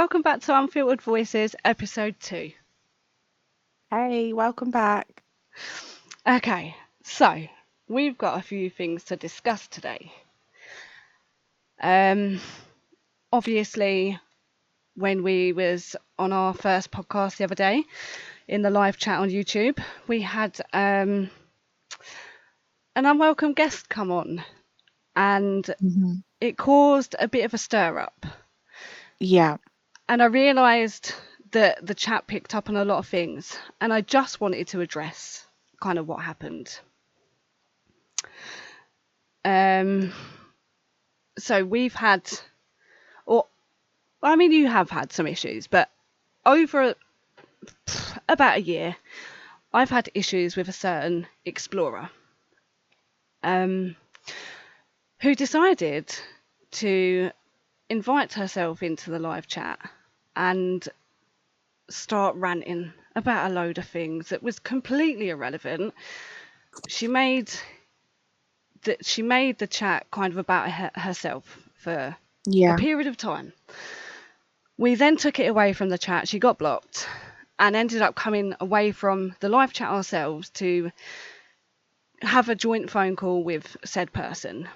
welcome back to Unfiltered Voices, episode 2. Hey, welcome back. Okay, so we've got a few things to discuss today. Um, Obviously, when we was on our first podcast the other day in the live chat on YouTube, we had an unwelcome guest come on, and hmm it caused a bit of a stir up. Yeah. And I realised that the chat picked up on a lot of things, and I just wanted to address kind of what happened. Um, so we've had, or I mean, you have had some issues, but over about a year, I've had issues with a certain explorer um, who decided to invite herself into the live chat and start ranting about a load of things that was completely irrelevant. She made the chat kind of about herself for a Yeah. period of time. We then took it away from the chat. She got blocked and ended up coming away from the live chat ourselves to have a joint phone call with said person.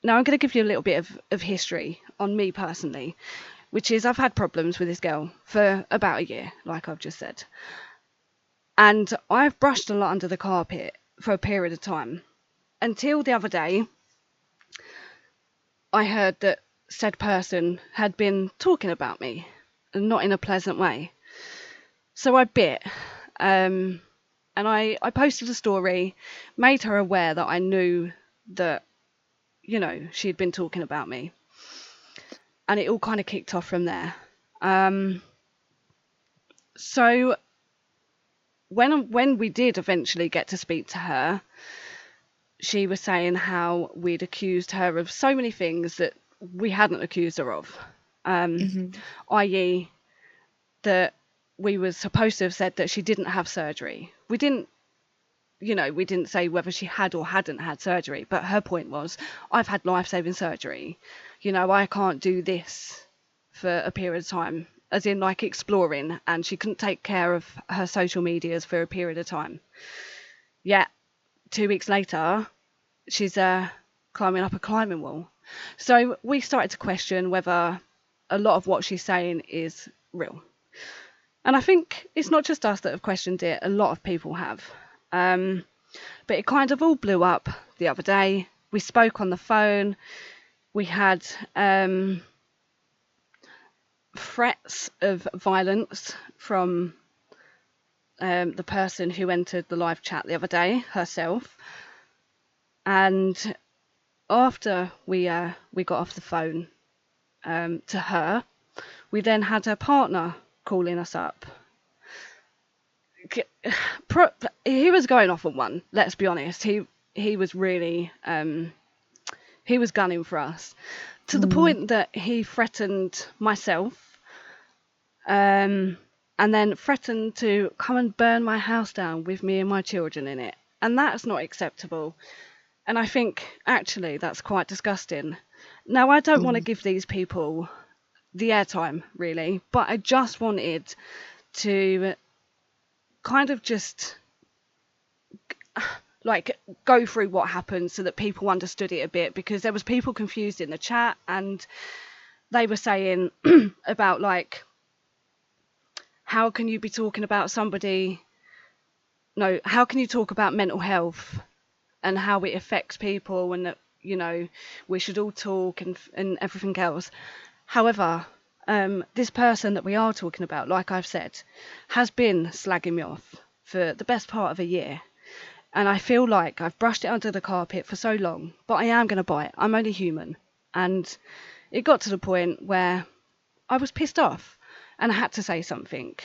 Now, I'm going to give you a little bit of history on me personally, which is I've had problems with this girl for about a year, like I've just said. And I've brushed a lot under the carpet for a period of time until the other day I heard that said person had been talking about me, and not in a pleasant way. So I bit, and I posted a story, made her aware that I knew that, she'd been talking about me. And it all kind of kicked off from there. So when we did eventually get to speak to her, she was saying how we'd accused her of so many things that we hadn't accused her of, hmm i.e., that we were supposed to have said that she didn't have surgery. We didn't say whether she had or hadn't had surgery, but her point was, I've had life-saving surgery. I can't do this for a period of time, as in like exploring, and she couldn't take care of her social medias for a period of time. Yet, 2 weeks later, she's climbing up a climbing wall. So we started to question whether a lot of what she's saying is real. And I think it's not just us that have questioned it, a lot of people have. Um, but it kind of all blew up the other day. We spoke on the phone. We had threats of violence from the person who entered the live chat the other day herself. And after we got off the phone to her, we then had her partner calling us up. He was going off on one. Let's be honest. He was really he was gunning for us, to the Mm. point that he threatened myself, and then threatened to come and burn my house down with me and my children in it. And that's not acceptable. And I think actually that's quite disgusting. Now, I don't want to Mm. give these people the airtime, really, but I just wanted to kind of just like go through what happened so that people understood it a bit, because there was people confused in the chat, and they were saying about like, how can you be talking about somebody, no, how can you talk about mental health and how it affects people, and that, we should all talk and everything else. However, this person that we are talking about, like I've said, has been slagging me off for the best part of a year. And I feel like I've brushed it under the carpet for so long, but I am going to bite. I'm only human. And it got to the point where I was pissed off and I had to say something.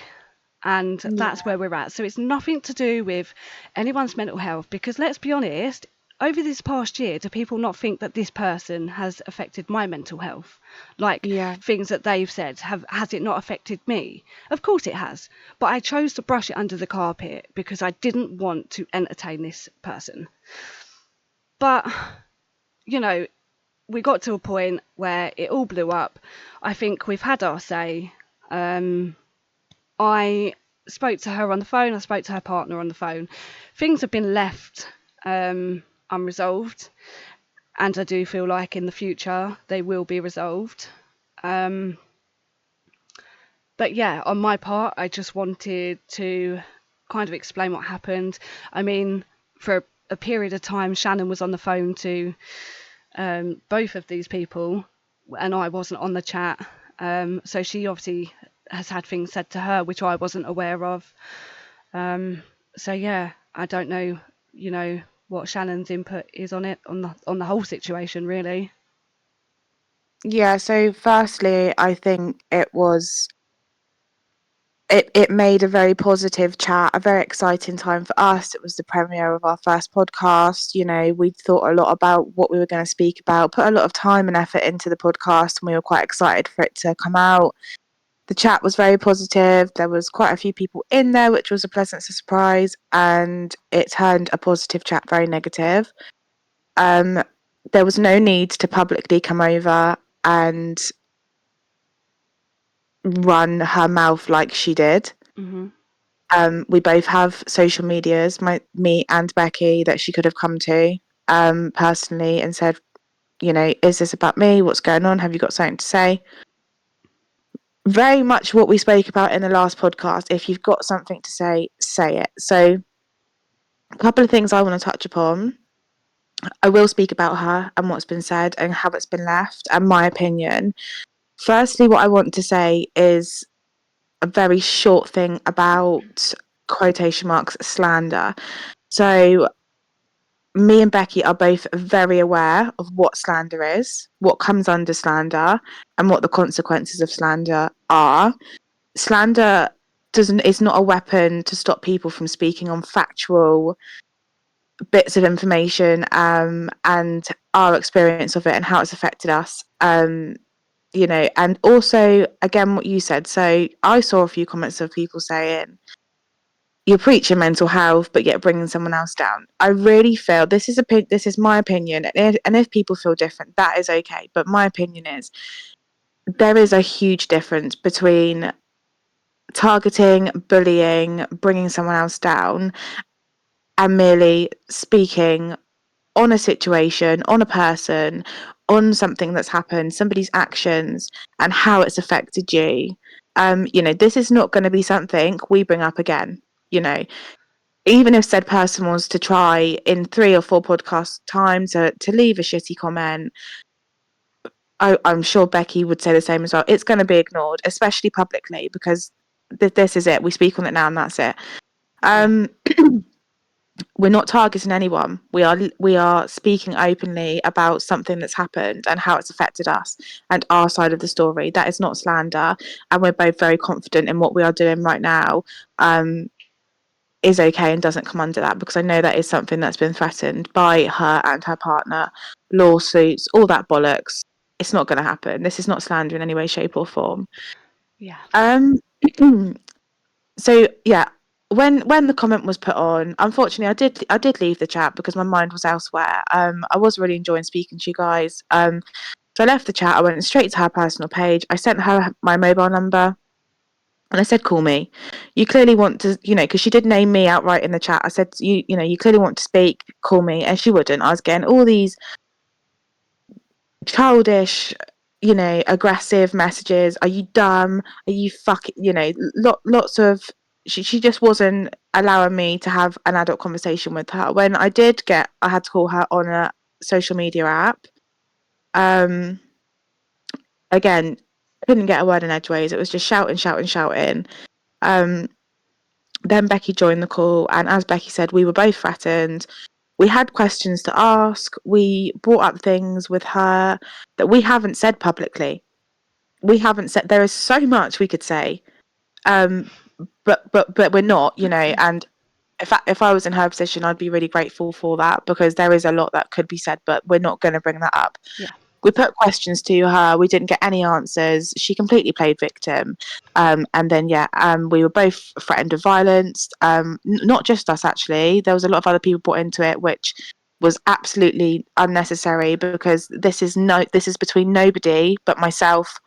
And that's Yeah. where we're at. So it's nothing to do with anyone's mental health, because let's be honest, over this past year, do people not think that this person has affected my mental health? Like, Yeah. things that they've said, has it not affected me? Of course it has. But I chose to brush it under the carpet because I didn't want to entertain this person. But, you know, we got to a point where it all blew up. I think we've had our say. I spoke to her on the phone. I spoke to her partner on the phone. Things have been left unresolved, and I do feel like in the future they will be resolved. But yeah, on my part, I just wanted to kind of explain what happened. I mean, for a period of time, Shannon was on the phone to both of these people, and I wasn't on the chat. So she obviously has had things said to her which I wasn't aware of. So yeah, I don't know, what Shannon's input is on it, on the whole situation, really. Yeah, so firstly, I think it made a very positive chat, a very exciting time for us. It was the premiere of our first podcast. We'd thought a lot about what we were going to speak about, put a lot of time and effort into the podcast, and we were quite excited for it to come out. The chat was very positive. There was quite a few people in there, which was a pleasant surprise, and it turned a positive chat very negative. There was no need to publicly come over and run her mouth like she did. Hmm. We both have social medias, me and Becky, that she could have come to personally and said, is this about me? What's going on? Have you got something to say? Very much what we spoke about in the last podcast. If you've got something to say it. So a couple of things I want to touch upon. I will speak about her and what's been said and how it's been left and my opinion. Firstly, what I want to say is a very short thing about quotation marks slander. So me and Becky are both very aware of what slander is, what comes under slander, and what the consequences of slander are. Slander is not a weapon to stop people from speaking on factual bits of information and our experience of it and how it's affected us. And also, again, what you said. So I saw a few comments of people saying, you're preaching mental health, but yet bringing someone else down. I really feel this is my opinion, and if people feel different, that is okay. But my opinion is there is a huge difference between targeting, bullying, bringing someone else down, and merely speaking on a situation, on a person, on something that's happened, somebody's actions, and how it's affected you. This is not going to be something we bring up again. Even if said person was to try in 3 or 4 podcast times to leave a shitty comment, I'm sure Becky would say the same as well. It's going to be ignored, especially publicly, because this is it. We speak on it now, and that's it. Yeah. We're not targeting anyone. We are speaking openly about something that's happened and how it's affected us and our side of the story. That is not slander, and we're both very confident in what we are doing right now. Is okay and doesn't come under that, because I know that is something that's been threatened by her and her partner, lawsuits, all that bollocks. It's not going to happen. This is not slander in any way, shape, or form. Yeah. So yeah, when the comment was put on, unfortunately, I did leave the chat because my mind was elsewhere. I was really enjoying speaking to you guys. So I left the chat. I went straight to her personal page. I sent her my mobile number. And I said, call me. You clearly want to, because she did name me outright in the chat. I said, you clearly want to speak, call me. And she wouldn't. I was getting all these childish, aggressive messages. Are you dumb? Are you fucking, lots of, she just wasn't allowing me to have an adult conversation with her. When I had to call her on a social media app. Again, couldn't get a word in edgeways. It was just shouting. Then Becky joined the call, and as Becky said, we were both threatened. We had questions to ask. We brought up things with her that we haven't said publicly. We haven't said. There is so much we could say, but we're not, And if I was in her position, I'd be really grateful for that, because there is a lot that could be said, but we're not going to bring that up. Yeah. We put questions to her. We didn't get any answers. She completely played victim. And then, we were both threatened with violence. Not just us, actually. There was a lot of other people brought into it, which was absolutely unnecessary, because this is between nobody but myself,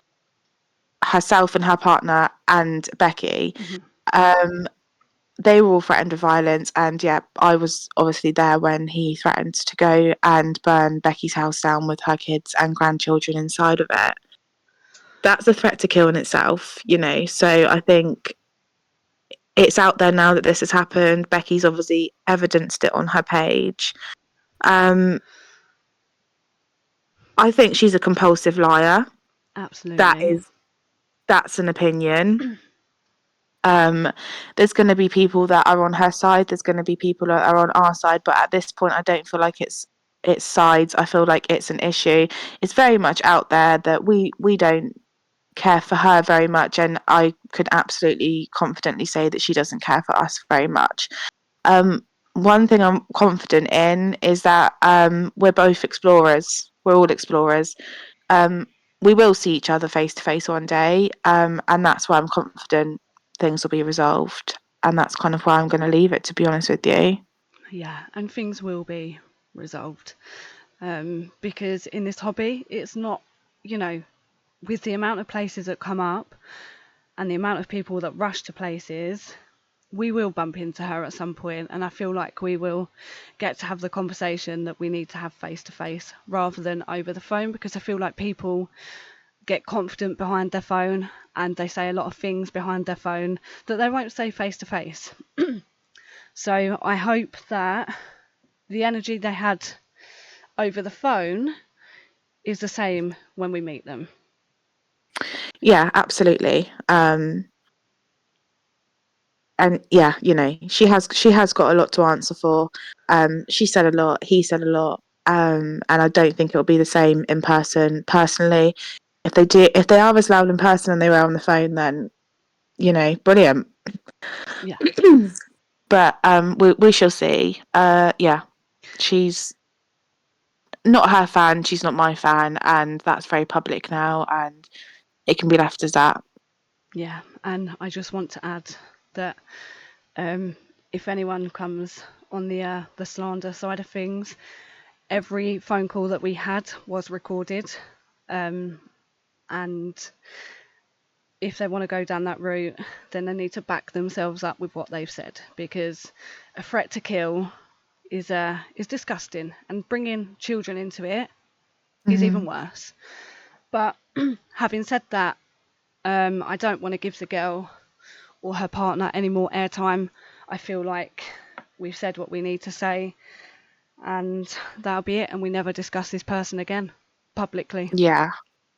herself and her partner, and Becky. Mhm. Um, they were all threatened with violence, and yeah, I was obviously there when he threatened to go and burn Becky's house down with her kids and grandchildren inside of it. That's a threat to kill in itself, you know. So I think it's out there now that this has happened. Becky's obviously evidenced it on her page. Um, I think she's a compulsive liar. That Absolutely. is, that's an opinion. There's going to be people that are on her side. There's going to be people that are on our side. But at this point, I don't feel like it's sides. I feel like it's an issue. It's very much out there that we don't care for her very much, and I could absolutely confidently say that she doesn't care for us very much. One thing I'm confident in is that we're both explorers. We're all explorers. Um, we will see each other face to face one day, and that's why I'm confident things will be resolved. And that's kind of why I'm going to leave it, to be honest with you. Yeah, and things will be resolved. Because in this hobby, it's not, you know, with the amount of places that come up and the amount of people that rush to places, we will bump into her at some point, and I feel like we will get to have the conversation that we need to have face to face rather than over the phone, because I feel like people get confident behind their phone and they say a lot of things behind their phone that they won't say face to face. So I hope that the energy they had over the phone is the same when we meet them. Yeah, absolutely. And yeah, you know, she has got a lot to answer for. She said a lot, he said a lot, and I don't think it'll be the same in person. Personally, if they are as loud in person and they were on the phone, then you know, brilliant. Yeah. But we shall see. Yeah, she's not her fan, she's not my fan, and that's very public now, and it can be left as that. Yeah, and I just want to add that if anyone comes on the slander side of things, every phone call that we had was recorded, and if they want to go down that route, then they need to back themselves up with what they've said, because a threat to kill is disgusting, and bringing children into it is even worse. But having said that, I don't want to give the girl or her partner any more airtime. I feel like we've said what we need to say, and that'll be it. And we never discuss this person again publicly. Yeah,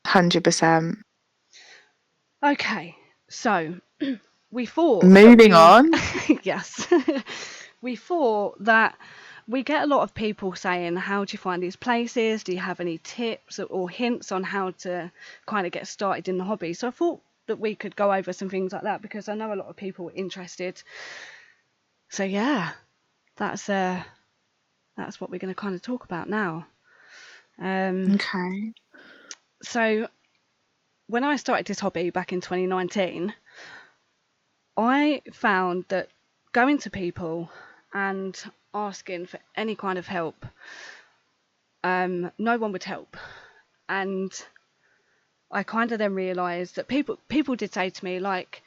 100%. Okay, so we thought that Moving on. yes, we thought that we get a lot of people saying, how do you find these places? Do you have any tips or hints on how to kind of get started in the hobby? So I thought that we could go over some things like that, because I know a lot of people were interested. So yeah, that's what we're going to kind of talk about now. Okay. So when I started this hobby back in 2019, I found that going to people and asking for any kind of help, no one would help. And I kind of then realised that people did say to me, like,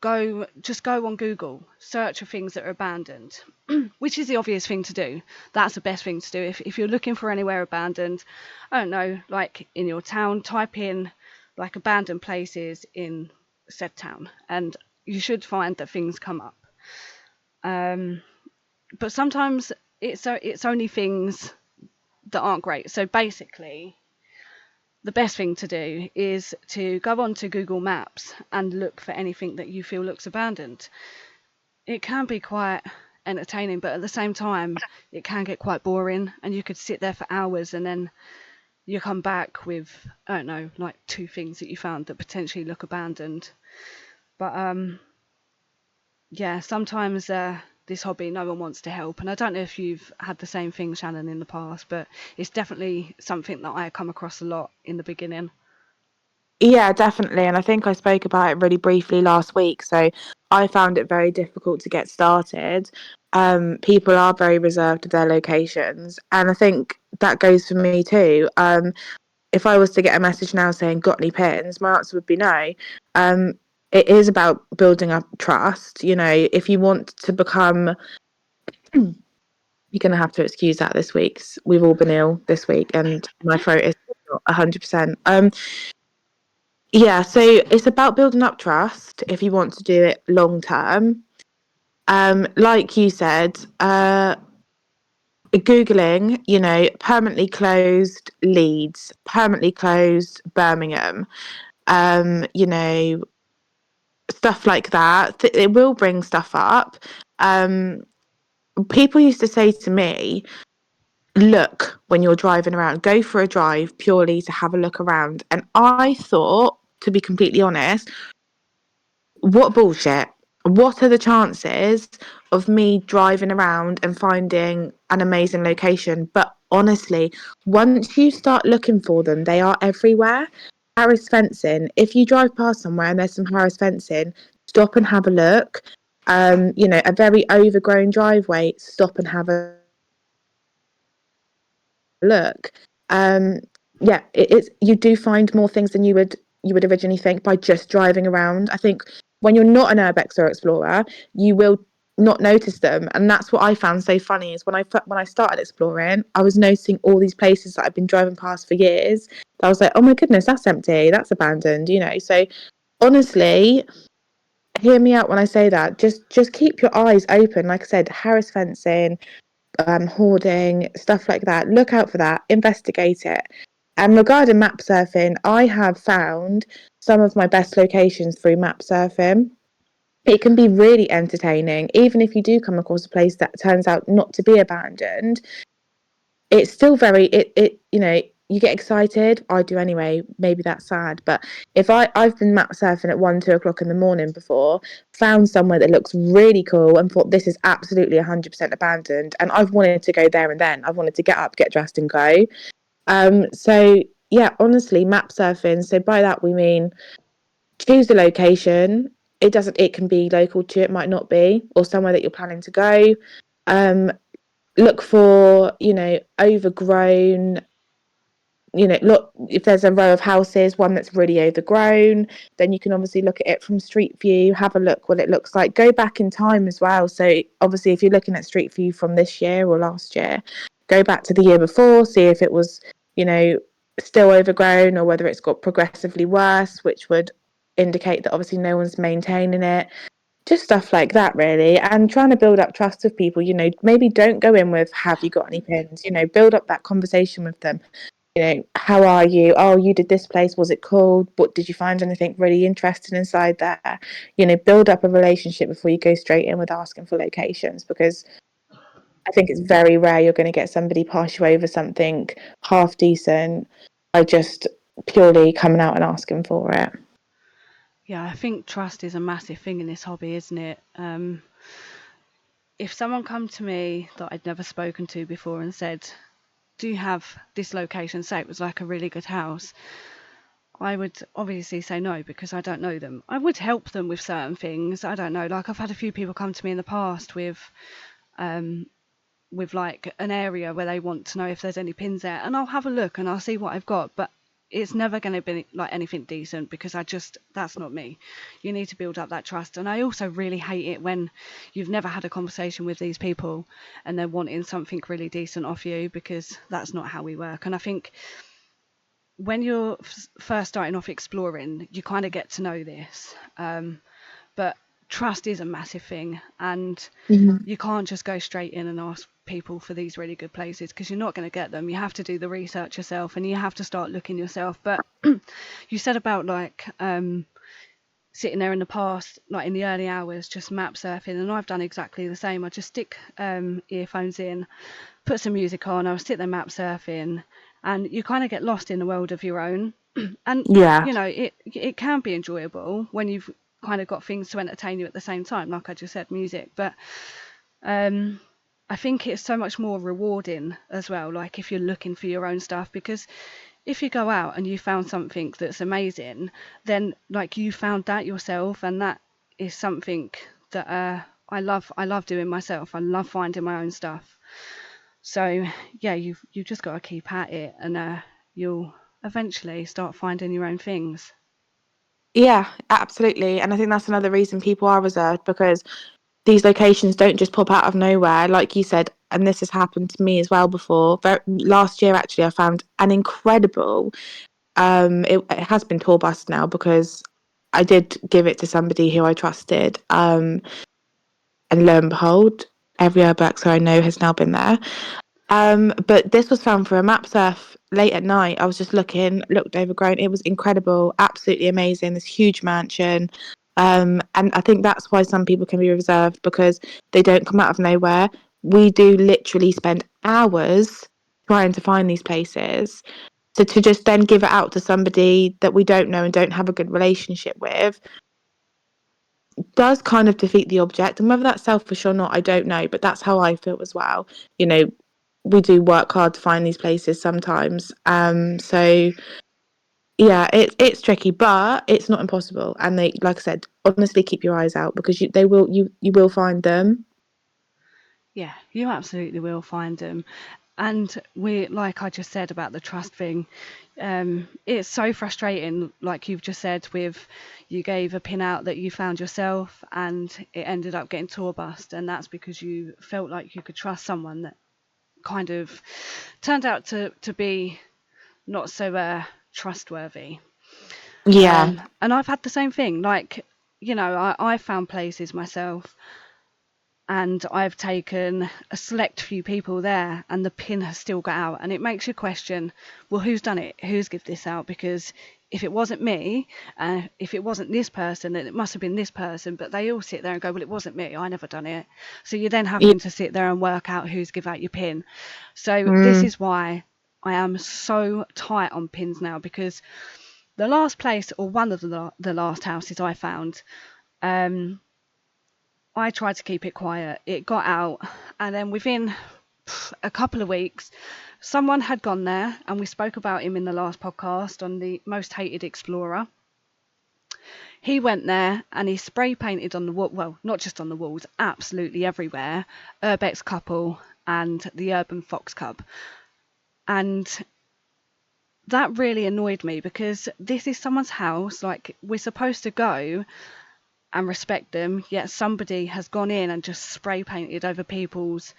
go on Google, search for things that are abandoned, which is the obvious thing to do. That's the best thing to do. If you're looking for anywhere abandoned, I don't know, like in your town, type in like abandoned places in said town, and you should find that things come up. But sometimes it's only things that aren't great. So basically, the best thing to do is to go onto Google Maps and look for anything that you feel looks abandoned. It can be quite entertaining, but at the same time, it can get quite boring, and you could sit there for hours and then you come back with, I don't know, like 2 things that you found that potentially look abandoned. But yeah, sometimes this hobby, no one wants to help, and I don't know if you've had the same thing, Shannon, in the past, but it's definitely something that I come across a lot in the beginning. Yeah, definitely. And I think I spoke about it really briefly last week. So I found it very difficult to get started. People are very reserved of their locations. And I think that goes for me too. If I was to get a message now saying, got any pins? My answer would be no. Um, it is about building up trust. You know, if you want to become, you're going to have to excuse that this week. We've all been ill this week and my throat is not 100%. Yeah, so it's about building up trust if you want to do it long term. Like you said, Googling, you know, permanently closed Leeds, permanently closed Birmingham, you know, stuff like that. It will bring stuff up. Um, People used to say to me, look, when you're driving around, go for a drive purely to have a look around. And I thought, to be completely honest, what bullshit. What are the chances of me driving around and finding an amazing location? But honestly, once you start looking for them, they are everywhere. Harris fencing. If you drive past somewhere and there's some Harris fencing, stop and have a look. You know, a very overgrown driveway, stop and have a look. Yeah, it's you do find more things than you would originally think by just driving around. I think when you're not an urbex or explorer, you will not notice them, and that's what I found so funny is when I started exploring, I was noticing all these places that I've been driving past for years. I was like, oh my goodness, that's empty, that's abandoned, you know. So honestly, hear me out when I say that. Just keep your eyes open. Like I said, Harris fencing, hoarding, stuff like that. Look out for that, investigate it. And regarding map surfing, I have found some of my best locations through map surfing. It can be really entertaining, even if you do come across a place that turns out not to be abandoned. It's still very you know, you get excited. I do anyway. Maybe that's sad, but if I've been map surfing at 1, 2 o'clock in the morning before, found somewhere that looks really cool, and thought this is absolutely 100% abandoned, and I've wanted to go there and then. I've wanted to get up, get dressed, and go. So yeah, honestly, map surfing. So by that we mean choose a location. It can be local to it, might not be, or somewhere that you're planning to go. Um, Look for, you know, overgrown, you know, look if there's a row of houses, one that's really overgrown, then you can obviously look at it from street view, have a look what it looks like, go back in time as well. So obviously if you're looking at street view from this year or last year, go back to the year before, see if it was, you know, still overgrown or whether it's got progressively worse, which would indicate that obviously no one's maintaining it. Just stuff like that, really, and trying to build up trust with people. You know, maybe don't go in with have you got any pins, you know, build up that conversation with them. You know, how are you? Oh, you did this place, was it cool? What did you find anything really interesting inside there? You know, build up a relationship before you go straight in with asking for locations, because I think it's very rare you're going to get somebody pass you over something half decent by just purely coming out and asking for it. Yeah, I think trust is a massive thing in this hobby, isn't it? If someone come to me that I'd never spoken to before and said, do you have this location, say it was like a really good house, I would obviously say no because I don't know them. I would help them with certain things. I don't know, like I've had a few people come to me in the past with like an area where they want to know if there's any pins there, and I'll have a look and I'll see what I've got, but it's never going to be like anything decent because that's not me. You need to build up that trust. And I also really hate it when you've never had a conversation with these people and they're wanting something really decent off you, because that's not how we work. And I think when you're first starting off exploring, you kind of get to know this, but trust is a massive thing, and you can't just go straight in and ask people for these really good places because you're not going to get them. You have to do the research yourself and you have to start looking yourself. But you said about like sitting there in the past, like in the early hours, just map surfing, and I've done exactly the same. I just stick earphones in, put some music on, I'll sit there map surfing, and you kind of get lost in the world of your own. And Yeah. you know, it can be enjoyable when you've kind of got things to entertain you at the same time, like I just said, music. But I think it's so much more rewarding as well, like if you're looking for your own stuff, because if you go out and you found something that's amazing, then like you found that yourself, and that is something that I love doing myself. I love finding my own stuff. So yeah, you've just got to keep at it, and you'll eventually start finding your own things. Yeah, absolutely. And I think that's another reason people are reserved, because these locations don't just pop out of nowhere, like you said. And this has happened to me as well before. Last year, actually, I found an incredible. It has been tour bus now, because I did give it to somebody who I trusted. And lo and behold, every urbex I know has now been there. But this was found for a map surf late at night. I was just looked overgrown. It was incredible, absolutely amazing. This huge mansion. And I think that's why some people can be reserved, because they don't come out of nowhere. We do literally spend hours trying to find these places. So to just then give it out to somebody that we don't know and don't have a good relationship with does kind of defeat the object. And whether that's selfish or not, I don't know. But that's how I feel as well. You know, we do work hard to find these places sometimes. So yeah, it's tricky, but it's not impossible. And they, like I said, honestly, keep your eyes out, because you will find them. Yeah, you absolutely will find them. And we, like I just said about the trust thing, it's so frustrating. Like you've just said, with you gave a pin out that you found yourself, and it ended up getting tour bust, and that's because you felt like you could trust someone that kind of turned out to be not so trustworthy. Yeah, And I've had the same thing. Like, you know, I found places myself, and I've taken a select few people there, and the pin has still got out, and it makes you question, well, who's done it? Who's give this out? Because if it wasn't me, if it wasn't this person, then it must have been this person. But they all sit there and go, well, it wasn't me. I never done it. So you're then yeah. having to sit there and work out who's give out your pin. So this Mm, is why I am so tight on pins now, because the last place, or one of the last houses I found, um, I tried to keep it quiet. It got out, and then within a couple of weeks, someone had gone there, and we spoke about him in the last podcast on the Most Hated Explorer. He went there and he spray painted on the wall, well, not just on the walls, absolutely everywhere, Urbex Couple and the Urban Fox Cub. And that really annoyed me, because this is someone's house. Like, we're supposed to go and respect them, yet somebody has gone in and just spray painted over people's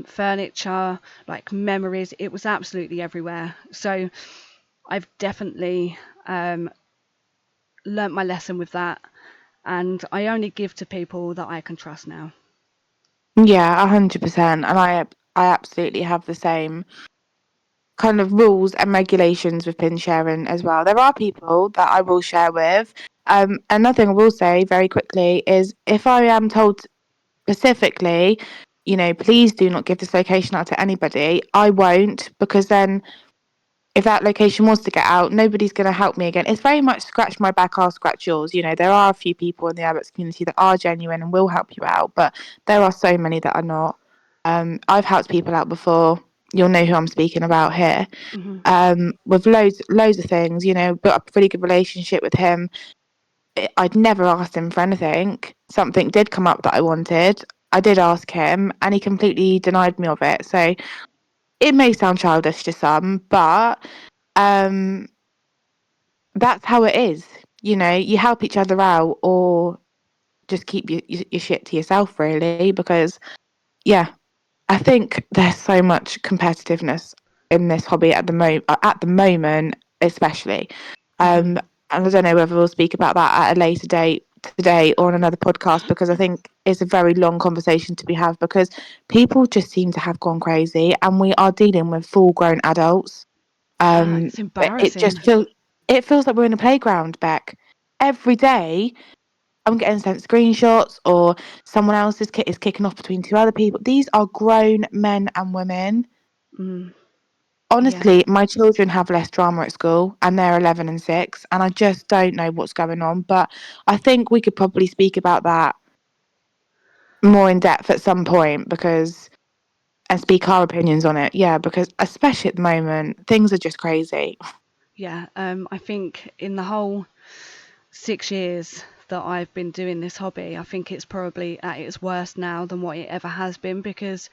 furniture, like memories. It was absolutely everywhere. So I've definitely learnt my lesson with that, and I only give to people that I can trust now. yeah, 100%. And I absolutely have the same kind of rules and regulations with pin sharing as well. There are people that I will share with. Another thing I will say very quickly is, if I am told specifically, you know, please do not give this location out to anybody, I won't, because then if that location was to get out, nobody's going to help me again. It's very much scratch my back, I'll scratch yours. You know, there are a few people in the Urbex community that are genuine and will help you out, but there are so many that are not. I've helped people out before. You'll know who I'm speaking about here. Hmm. With loads of things. You know, built up a really good relationship with him. I'd never asked him for anything. Something did come up that I wanted. I did ask him, and he completely denied me of it. So it may sound childish to some, but um, that's how it is. You know, you help each other out, or just keep your shit to yourself, really. Because yeah, I think there's so much competitiveness in this hobby at the moment, especially. Hmm. And I don't know whether we'll speak about that at a later date today or on another podcast, because I think it's a very long conversation to be had, because people just seem to have gone crazy, and we are dealing with full grown adults. Yeah, it's But embarrassing. it feels like we're in a playground, Beck. Every day I'm getting sent screenshots, or someone else's kit is kicking off between two other people. These are grown men and women. Mm, yeah. Honestly, my children have less drama at school, and they're 11 and 6, and I just don't know what's going on. But I think we could probably speak about that more in depth at some point, because and speak our opinions on it. Yeah, because especially at the moment, things are just crazy. Yeah, I think in the whole 6 years that I've been doing this hobby, I think it's probably at its worst now than what it ever has been, because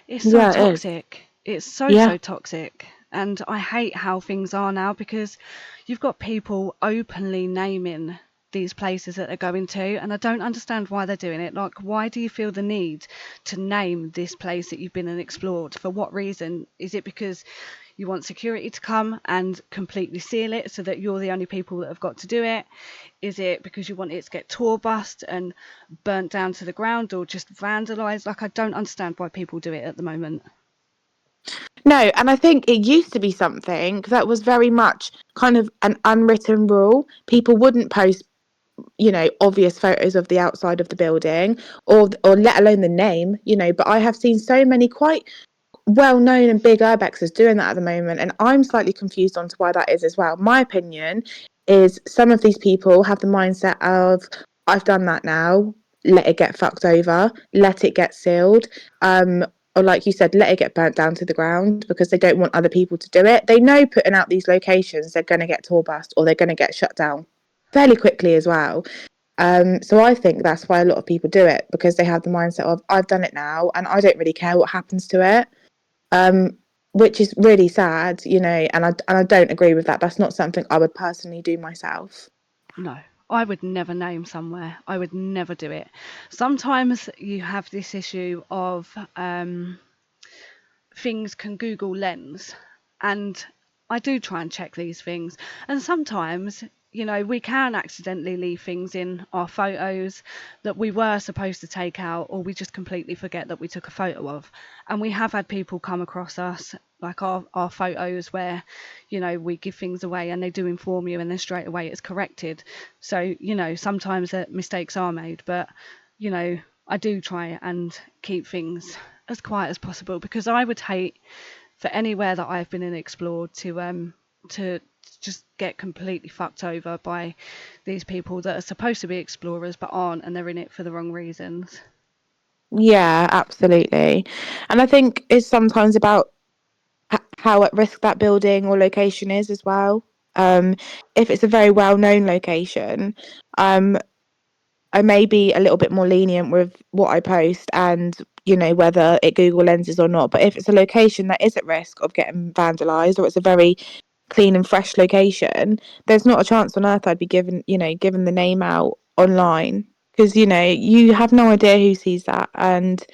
it's so Yeah, it is. toxic. It's so, Yeah. so toxic. And I hate how things are now, because you've got people openly naming these places that they're going to, and I don't understand why they're doing it. Like, why do you feel the need to name this place that you've been and explored? For what reason? Is it because you want security to come and completely seal it so that you're the only people that have got to do it? Is it because you want it to get tour bust and burnt down to the ground, or just vandalised? Like, I don't understand why people do it at the moment. No, and I think it used to be something that was very much kind of an unwritten rule. People wouldn't post, obvious photos of the outside of the building, or let alone the name, but I have seen so many quite well-known and big urbexes doing that at the moment, and I'm slightly confused on to why that is as well. My opinion is some of these people have the mindset of, I've done that now, let it get fucked over, let it get sealed, or like you said, let it get burnt down to the ground, because they don't want other people to do it. They know putting out these locations, they're going to get tour bust or they're going to get shut down fairly quickly as well. So I think that's why a lot of people do it, because they have the mindset of, I've done it now and I don't really care what happens to it. Which is really sad, and I don't agree with that. That's not something I would personally do myself. No, I would never name somewhere. I would never do it. Sometimes you have this issue of things can Google Lens, and I do try and check these things. And sometimes, we can accidentally leave things in our photos that we were supposed to take out, or we just completely forget that we took a photo of. And we have had people come across us, like our photos, where, we give things away and they do inform you, and then straight away it's corrected. So, sometimes mistakes are made, but, I do try and keep things as quiet as possible, because I would hate for anywhere that I've been and explored to just get completely fucked over by these people that are supposed to be explorers but aren't, and they're in it for the wrong reasons. Yeah, absolutely. And I think it's sometimes about how at risk that building or location is as well. Um, if it's a very well-known location, um, I may be a little bit more lenient with what I post and, whether it Google lenses or not. But if it's a location that is at risk of getting vandalised, or it's a very clean and fresh location, there's not a chance on earth I'd be given the name out online, because, you have no idea who sees that. And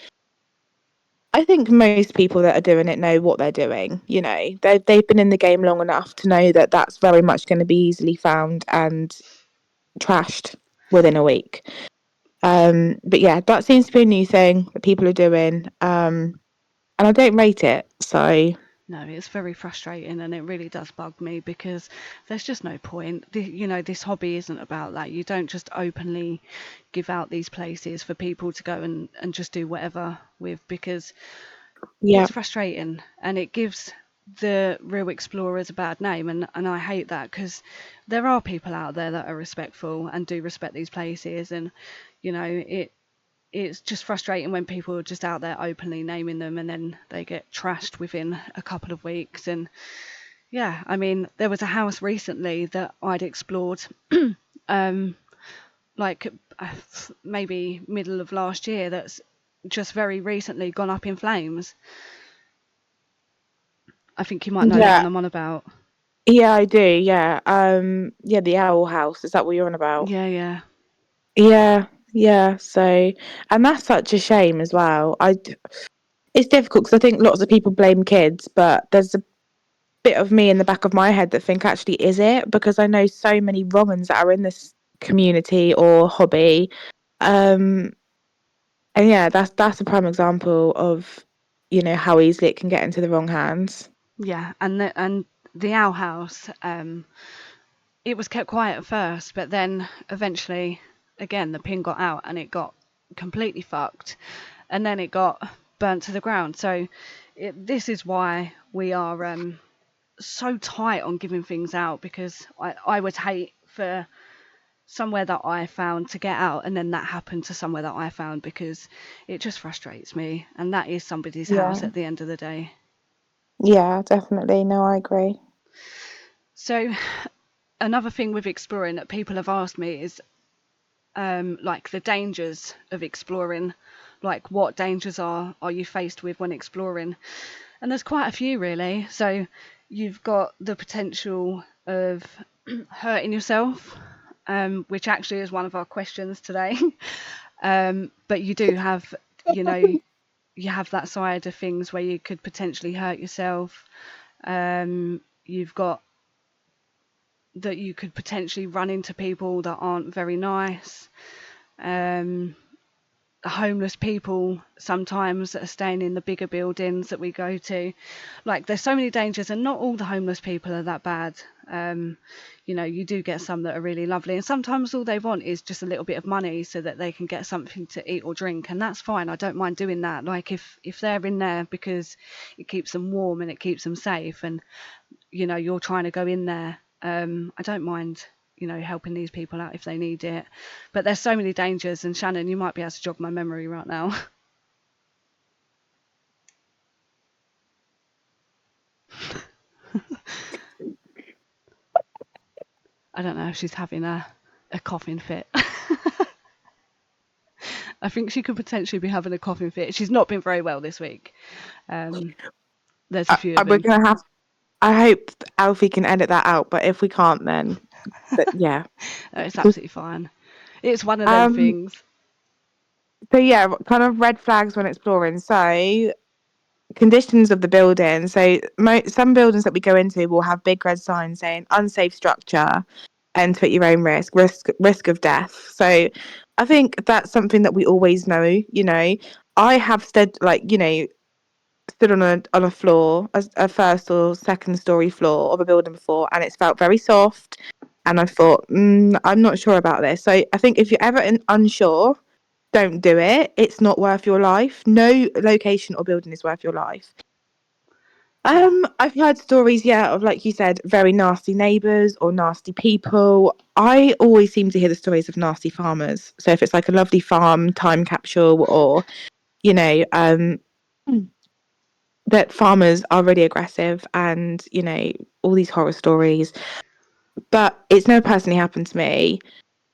I think most people that are doing it know what they're doing. They've been in the game long enough to know that that's very much going to be easily found and trashed within a week. But yeah, that seems to be a new thing that people are doing. And I don't rate it. So No, it's very frustrating, and it really does bug me, because there's just no point. This hobby isn't about that. You don't just openly give out these places for people to go and just do whatever with, because yeah, it's frustrating, and it gives the real explorers a bad name, and I hate that, because there are people out there that are respectful and do respect these places, and it's just frustrating when people are just out there openly naming them, and then they get trashed within a couple of weeks. And yeah, I mean, there was a house recently that I'd explored, um, like maybe middle of last year, that's just very recently gone up in flames. I think you might know the yeah, one I'm on about. yeah, I do. Yeah, yeah, the Owl House. Is that what you're on about? Yeah, yeah. Yeah, yeah. So, and that's such a shame as well. It's difficult because I think lots of people blame kids, but there's a bit of me in the back of my head that think, actually, is it? Because I know so many wrong uns that are in this community or hobby. Um, and yeah, that's a prime example of, how easily it can get into the wrong hands. Yeah, and the owl house, it was kept quiet at first, but then eventually, again, the pin got out and it got completely fucked, and then it got burnt to the ground. So this is why we are so tight on giving things out, because I would hate for somewhere that I found to get out, and then that happened to somewhere that I found, because it just frustrates me, and that is somebody's house Yeah. at the end of the day. Yeah, definitely. No, I agree. So another thing with exploring that people have asked me is like the dangers of exploring, like what dangers are you faced with when exploring? And there's quite a few really. So you've got the potential of hurting yourself, which actually is one of our questions today. But you do have, you know, you have that side of things where you could potentially hurt yourself. You've got that you could potentially run into people that aren't very nice. Um, Homeless people sometimes that are staying in the bigger buildings that we go to. Like, there's so many dangers, and not all the homeless people are that bad. You do get some that are really lovely, and sometimes all they want is just a little bit of money so that they can get something to eat or drink, and that's fine. I don't mind doing that. Like, if they're in there because it keeps them warm and it keeps them safe, and you're trying to go in there, I don't mind helping these people out if they need it. But there's so many dangers, and Shannon, you might be able to jog my memory right now. I don't know if she's having a coughing fit. I think she could potentially be having a coughing fit. She's not been very well this week. There's a few of We're them. gonna have. I hope Alfie can edit that out, but if we can't, then yeah. It's absolutely fine. It's one of them Um. things. So yeah, kind of red flags when exploring. So conditions of the building. So some buildings that we go into will have big red signs saying unsafe structure, enter at your own risk of death. So I think that's something that we always know. I have stood on a floor, a first or second story floor of a building before, and it's felt very soft. And I thought, I'm not sure about this. So I think if you're ever unsure, don't do it. It's not worth your life. No location or building is worth your life. Yeah. I've heard stories, of, like you said, very nasty neighbours or nasty people. I always seem to hear the stories of nasty farmers. So if it's like a lovely farm time capsule, or that farmers are really aggressive, and all these horror stories. But it's never personally happened to me.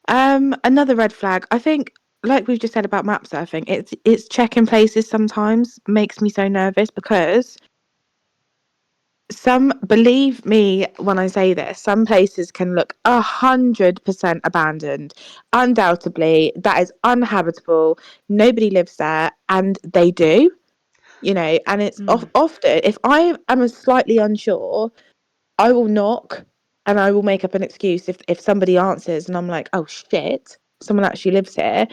Another red flag, I think, like we've just said about map surfing, it's checking places sometimes makes me so nervous, because believe me when I say this, some places can look 100% abandoned. Undoubtedly, that is uninhabitable. Nobody lives there, and they do. And it's Mm. often, if I am slightly unsure, I will knock and I will make up an excuse if somebody answers and I'm like, oh shit, someone actually lives here.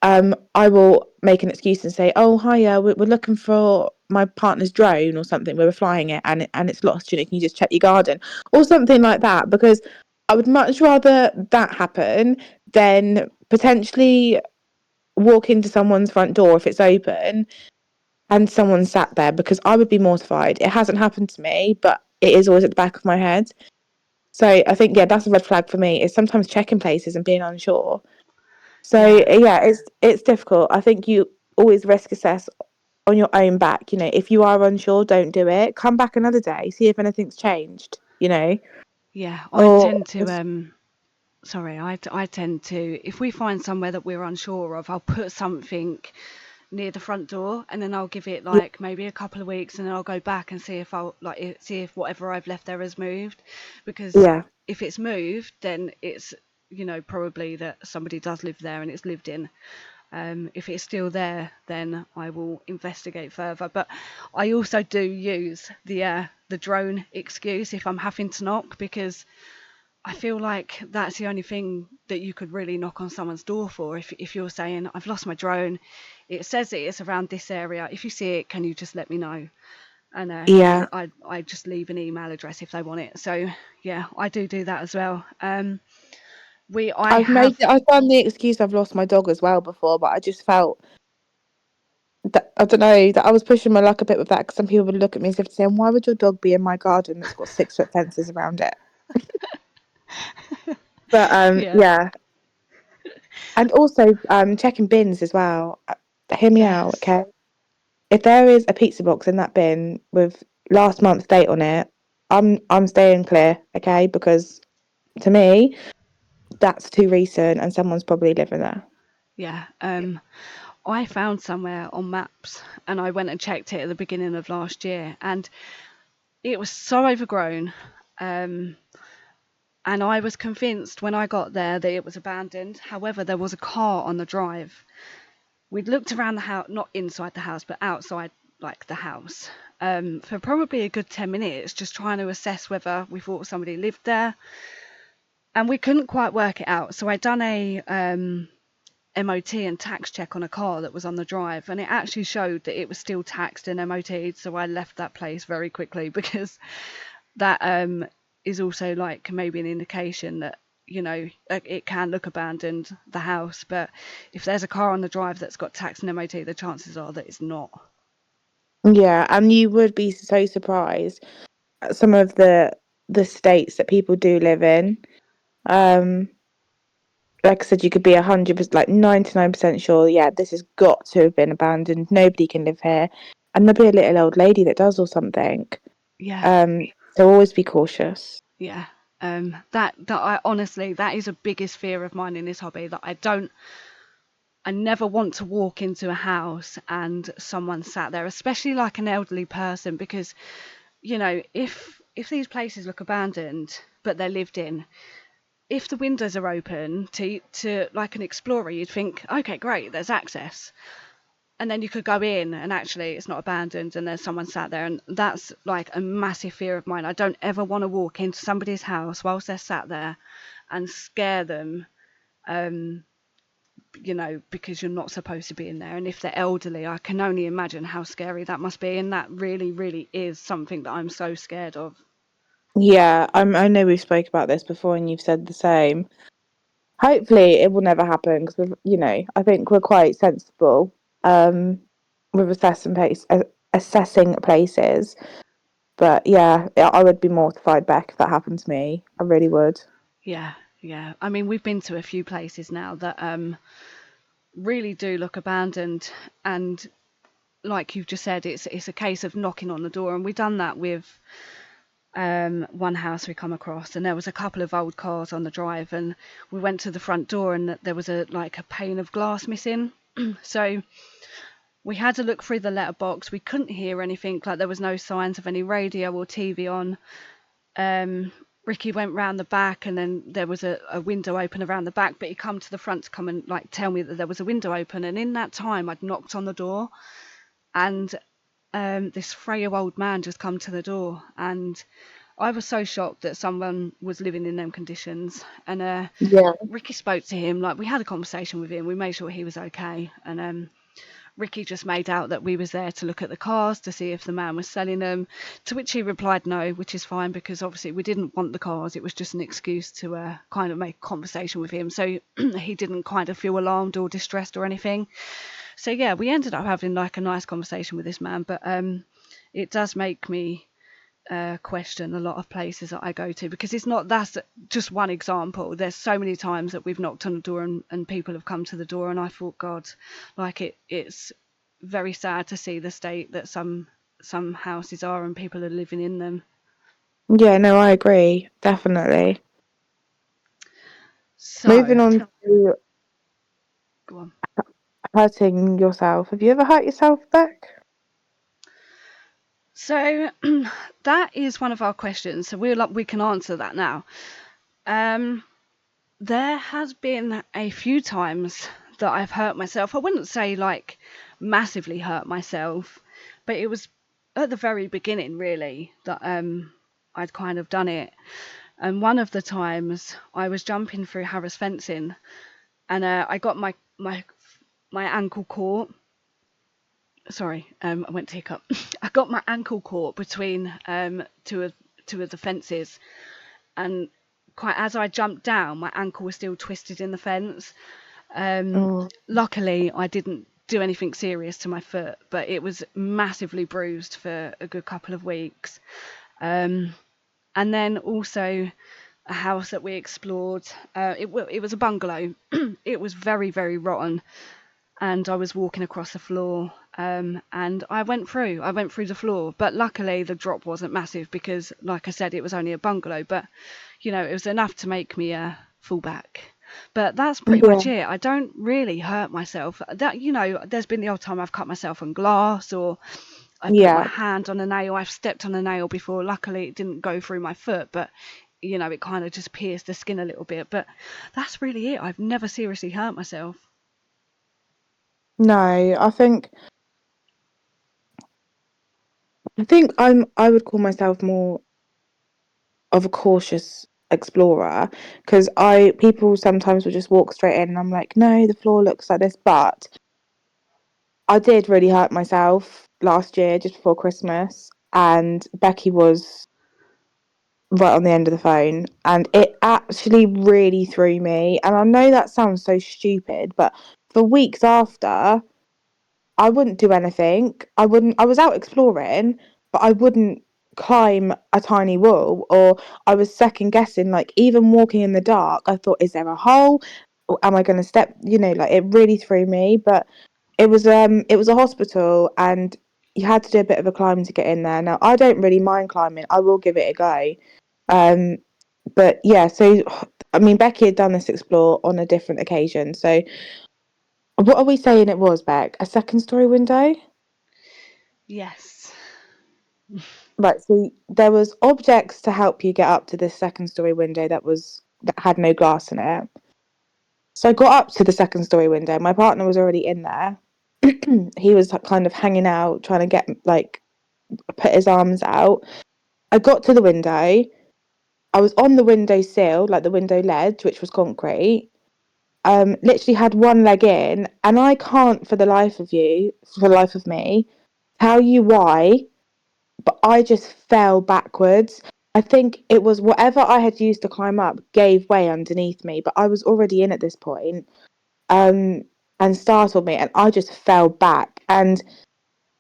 I will make an excuse and say, oh hiya, we're looking for my partner's drone or something. We were flying it and it's lost. Can you just check your garden or something like that? Because I would much rather that happen than potentially walk into someone's front door if it's open and someone sat there, because I would be mortified. It hasn't happened to me, but it is always at the back of my head. So I think, that's a red flag for me, is sometimes checking places and being unsure. So Yeah. yeah, it's difficult. I think you always risk assess on your own back. If you are unsure, don't do it. Come back another day, see if anything's changed. Yeah. I Or tend to sorry, I tend to, if we find somewhere that we're unsure of, I'll put something near the front door, and then I'll give it yeah, like maybe a couple of weeks, and then I'll go back and see if see if whatever I've left there has moved. Because yeah, if it's moved, then it's probably that somebody does live there and it's lived in. If it's still there, then I will investigate further. But I also do use the drone excuse if I'm having to knock, because I feel like that's the only thing that you could really knock on someone's door for. If you're saying, I've lost my drone, it says that it's around this area. If you see it, can you just let me know? And yeah. I just leave an email address if they want it. So yeah, I do that as well. I have. I've done the excuse I've lost my dog as well before, but I just felt that, I don't know, that I was pushing my luck a bit with that, because some people would look at me as if saying, why would your dog be in my garden that's got 6-foot fences around it? But Yeah. yeah. And also checking bins as well. Hear me out, Yes. okay? If there is a pizza box in that bin with last month's date on it, I'm staying clear, okay? Because to me, that's too recent and someone's probably living there. Yeah. I found somewhere on maps and I went and checked it at the beginning of last year and it was so overgrown. Um, and I was convinced when I got there that it was abandoned. However, there was a car on the drive. We'd looked around the house, not inside the house, but outside, like the house, for probably a good 10 minutes, just trying to assess whether we thought somebody lived there. And we couldn't quite work it out. So I'd done a MOT and tax check on a car that was on the drive, and it actually showed that it was still taxed and MOT'd. So I left that place very quickly because that is also like maybe an indication that it can look abandoned, the house, but if there's a car on the drive that's got tax and MOT, the chances are that it's not. Yeah, and you would be so surprised at some of the states that people do live in. Um, like I said, you could be 100%, like 99% sure. Yeah, this has got to have been abandoned. Nobody can live here, and there'll be a little old lady that does or something. Yeah. Um, so always be cautious. Yeah. That I honestly, that is the biggest fear of mine in this hobby, that I never want to walk into a house and someone sat there, especially like an elderly person, because if these places look abandoned but they're lived in, if the windows are open to like an explorer, you'd think, okay, great, there's access. And then you could go in and actually it's not abandoned and there's someone sat there. And that's like a massive fear of mine. I don't ever want to walk into somebody's house whilst they're sat there and scare them, um, because you're not supposed to be in there. And if they're elderly, I can only imagine how scary that must be. And that really, really is something that I'm so scared of. Yeah, I know we've spoke about this before, and you've said the same. Hopefully, it will never happen because I think we're quite sensible um, with assessing places. But yeah, I would be mortified, Beck, if that happened to me. I really would. Yeah, yeah. I mean, we've been to a few places now that really do look abandoned, and like you've just said, it's a case of knocking on the door, and we've done that with one house we come across, and there was a couple of old cars on the drive, and we went to the front door, and there was a pane of glass missing. So we had to look through the letterbox. We couldn't hear anything, like there was no signs of any radio or TV on. um, Ricky went round the back, and then there was a window open around the back, but he come to the front to come and like tell me that there was a window open. And in that time, I'd knocked on the door, and this frail old man just come to the door, and I was so shocked that someone was living in them conditions. And Yeah. Ricky spoke to him, like we had a conversation with him. We made sure he was okay, and Ricky just made out that we was there to look at the cars to see if the man was selling them, to which he replied no, which is fine because obviously we didn't want the cars. It was just an excuse to kind of make conversation with him, so he didn't kind of feel alarmed or distressed or anything. So yeah, we ended up having like a nice conversation with this man, but it does make me question a lot of places that I go to, because that's just one example. There's so many times that we've knocked on the door, and people have come to the door, and I thought, God, like it's very sad to see the state that some houses are and people are living in them. Yeah, no, I agree. Definitely. So Moving on to go on. hurting yourself. Have you ever hurt yourself, Beck? So that is one of our questions. So we can answer that now. Um, there has been a few times that I've hurt myself. I wouldn't say like massively hurt myself, but it was at the very beginning really that I'd kind of done it. And one of the times I was jumping through Harris fencing, and I got my ankle caught. Sorry, I went to hiccup. I got my ankle caught between two of the fences, and quite as I jumped down, my ankle was still twisted in the fence. Oh, Luckily, I didn't do anything serious to my foot, but it was massively bruised for a good couple of weeks. And then also, a house that we explored. It was a bungalow. It was very, very rotten, and I was walking across the floor, and I went through the floor, but luckily the drop wasn't massive because, like I said, it was only a bungalow, but it was enough to make me fall back. But that's pretty Yeah. much it. I don't really hurt myself. There's been the odd time I've cut myself on glass, or I've put my Yeah. hand on a nail. I've stepped on a nail before. Luckily, it didn't go through my foot, but it kind of just pierced the skin a little bit. But that's really it. I've never seriously hurt myself. No, I think I would call myself more of a cautious explorer, because I people sometimes will just walk straight in and I'm like, no, the floor looks like this. But I did really hurt myself last year just before Christmas, and Becky was right on the end of the phone, and it actually really threw me. And I know that sounds so stupid, but for weeks after, I wouldn't do anything. I was out exploring, but I wouldn't climb a tiny wall, or I was second guessing, like even walking in the dark, I thought, is there a hole? Or am I gonna step, like it really threw me. But it was a hospital, and you had to do a bit of a climb to get in there. Now I don't really mind climbing. I will give it a go. Um but yeah, so I mean Becky had done this explore on a different occasion. So what are we saying it was, Beck? A second story window? Yes. Right, so there was objects to help you get up to this second story window that had no glass in it. So I got up to the second story window. My partner was already in there. He was kind of hanging out, trying to get put his arms out. I got to the window. I was on the window sill, like the window ledge, which was concrete. Literally had one leg in, and I can't for the life of you, for the life of me, tell you why, but I just fell backwards. I think it was whatever I had used to climb up gave way underneath me, but I was already in at this point, um, and startled me, and I just fell back. And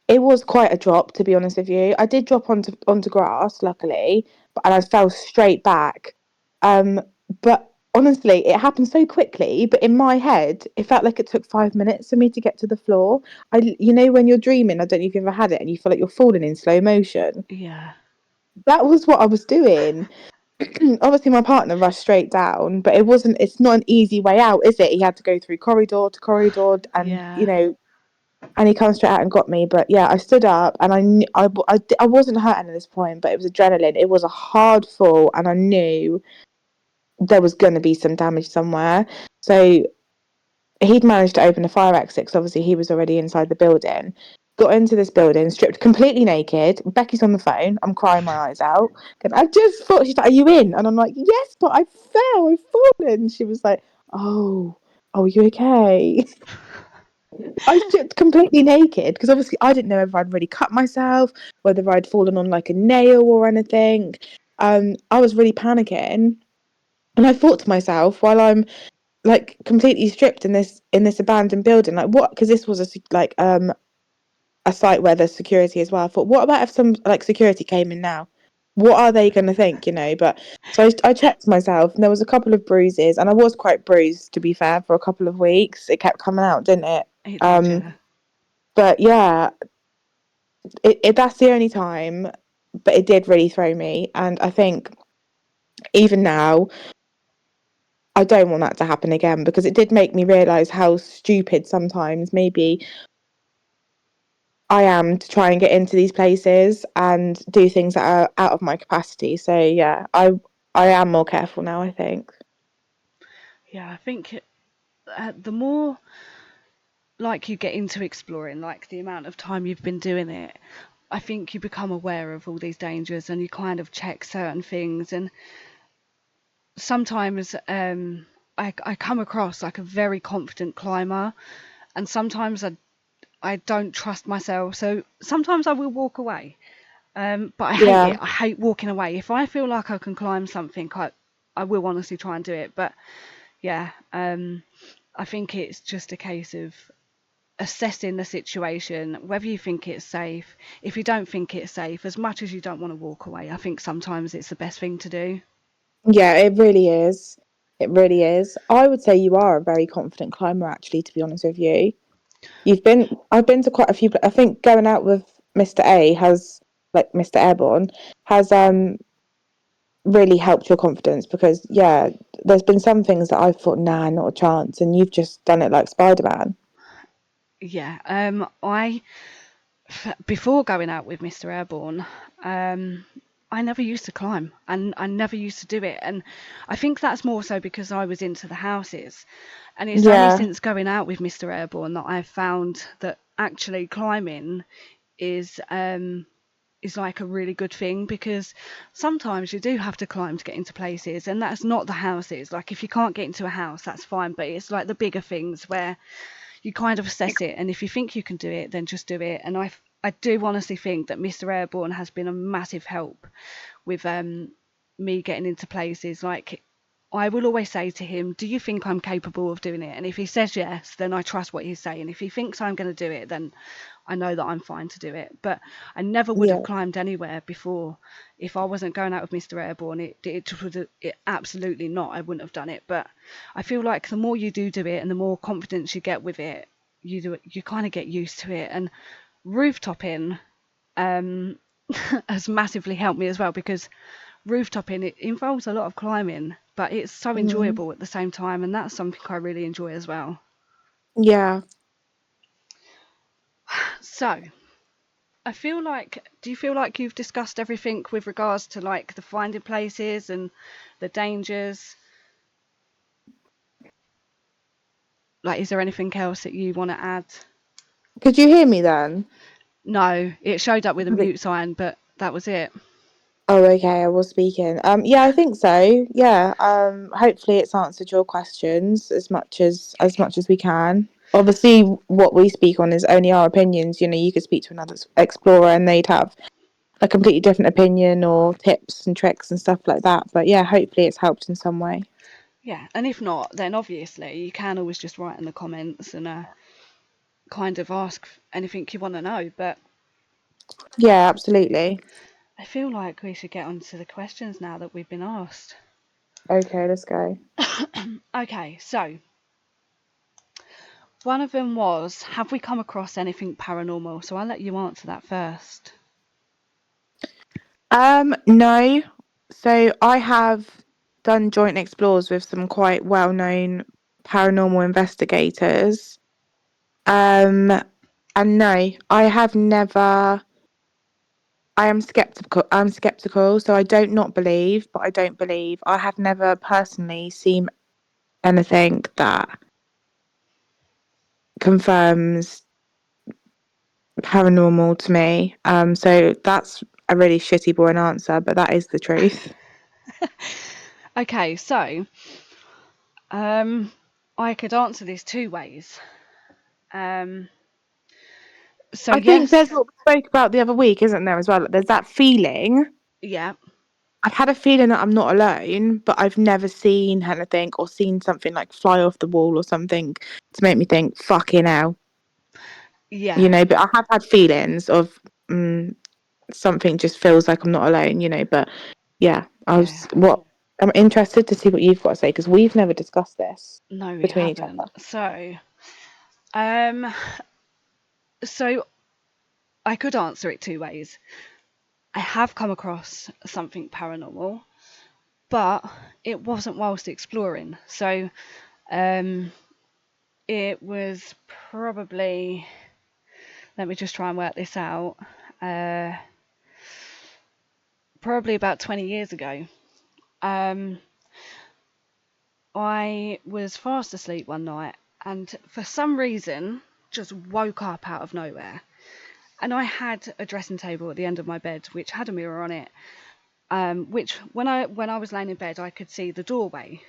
it was quite a drop, to be honest with you. I did drop onto grass, luckily, and I fell straight back. Um, but honestly, it happened so quickly. But in my head, it felt like it took 5 minutes for me to get to the floor. When you're dreaming, I don't know if you've ever had it, and you feel like you're falling in slow motion. Yeah. That was what I was doing. Obviously, my partner rushed straight down, but it's not an easy way out, is it? He had to go through corridor to corridor, and Yeah. and he comes straight out and got me. But yeah, I stood up, and I wasn't hurting at this point, but it was adrenaline. It was a hard fall, and I knew there was going to be some damage somewhere. So he'd managed to open a fire exit, because obviously he was already inside the building. Got into this building, stripped completely naked. Becky's on the phone. I'm crying my eyes out. And I just thought, she's like, "Are you in?" And I'm like, "Yes, but I fell. I've fallen." She was like, "Oh, you okay?" I stripped completely naked, because obviously I didn't know if I'd really cut myself, whether I'd fallen on like a nail or anything. I was really panicking, and I thought to myself, while I'm like completely stripped in this abandoned building, like what? Because this was a site where there's security as well. I thought, what about if some like security came in now? What are they going to think? But so I checked myself, and there was a couple of bruises, and I was quite bruised, to be fair, for a couple of weeks. It kept coming out, didn't it? It did, Um, yeah. but yeah, that's the only time, but it did really throw me. And I think even now, I don't want that to happen again, because it did make me realise how stupid sometimes maybe I am to try and get into these places and do things that are out of my capacity. So yeah, I am more careful now, I think. Yeah, I think the more like you get into exploring, like the amount of time you've been doing it, I think you become aware of all these dangers and you kind of check certain things. And sometimes I come across like a very confident climber, and sometimes I don't trust myself. So sometimes I will walk away. But I hate Yeah. it. I hate walking away. If I feel like I can climb something, I will honestly try and do it. But yeah, I think it's just a case of assessing the situation, whether you think it's safe. If you don't think it's safe, as much as you don't want to walk away, I think sometimes it's the best thing to do. Yeah, it really is. It really is. I would say you are a very confident climber, actually, to be honest with you. I've been to quite a few, I think going out with Mr. A has, like Mr. Airborne, has really helped your confidence because, yeah, there's been some things that I've thought, nah, not a chance. And you've just done it like Spider-Man. Yeah, before going out with Mr. Airborne, I never used to climb and I never used to do it. And I think that's more so because I was into the houses. And it's only Yeah, since going out with Mr. Airborne that I've found that actually climbing is is like a really good thing, because sometimes you do have to climb to get into places, and that's not the houses. Like if you can't get into a house, that's fine, but it's like the bigger things where you kind of assess it, and if you think you can do it, then just do it. And I do honestly think that Mr. Airborne has been a massive help with me getting into places. Like I will always say to him, do you think I'm capable of doing it? And if he says yes, then I trust what he's saying. If he thinks I'm going to do it, then I know that I'm fine to do it. But I never would have yeah, climbed anywhere before if I wasn't going out with Mr. Airborne. It absolutely not. I wouldn't have done it. But I feel like the more you do it, and the more confidence you get with it, you kind of get used to it. And rooftoping um, has massively helped me as well, because rooftoping, it involves a lot of climbing, but it's so mm, enjoyable at the same time, and that's something I really enjoy as well. yeah. So do you feel like you've discussed everything with regards to like the finding places and the dangers? Like, is there anything else that you want to add? Could you hear me then? No, it showed up with a Was it- mute sign, but that was it. Oh, okay. I was speaking. Yeah, I think so. Yeah. Hopefully it's answered your questions as much as we can. Obviously, what we speak on is only our opinions. You know, you could speak to another explorer and they'd have a completely different opinion or tips and tricks and stuff like that. But yeah, hopefully it's helped in some way. Yeah, and if not, then obviously you can always just write in the comments and kind of ask anything you want to know. But Yeah, absolutely. I feel like we should get on to the questions now that we've been asked. Okay, let's go. Okay, so one of them was, have we come across anything paranormal? So I'll let you answer that first. No. So I have done joint explores with some quite well-known paranormal investigators. Um, and no, I have never. I am skeptical. I'm skeptical, so I don't not believe, but I don't believe. I have never personally seen anything that confirms paranormal to me. So that's a really shitty boring answer, but that is the truth. Okay, so um, I could answer this two ways. Um, so I think there's yes, what we spoke about the other week, isn't there, as well? There's that feeling. yeah, I've had a feeling that I'm not alone, but I've never seen anything or seen something like fly off the wall or something to make me think, fucking hell, yeah, But I have had feelings of something just feels like I'm not alone, But yeah, yeah. I'm interested to see what you've got to say because we've never discussed this No, we between each haven't. other. Um, so I could answer it two ways. I have come across something paranormal, but it wasn't whilst exploring. So um, it was probably, let me just try and work this out, uh, probably about 20 years ago. Um, I was fast asleep one night and for some reason just woke up out of nowhere. And I had a dressing table at the end of my bed which had a mirror on it, which when I was laying in bed I could see the doorway.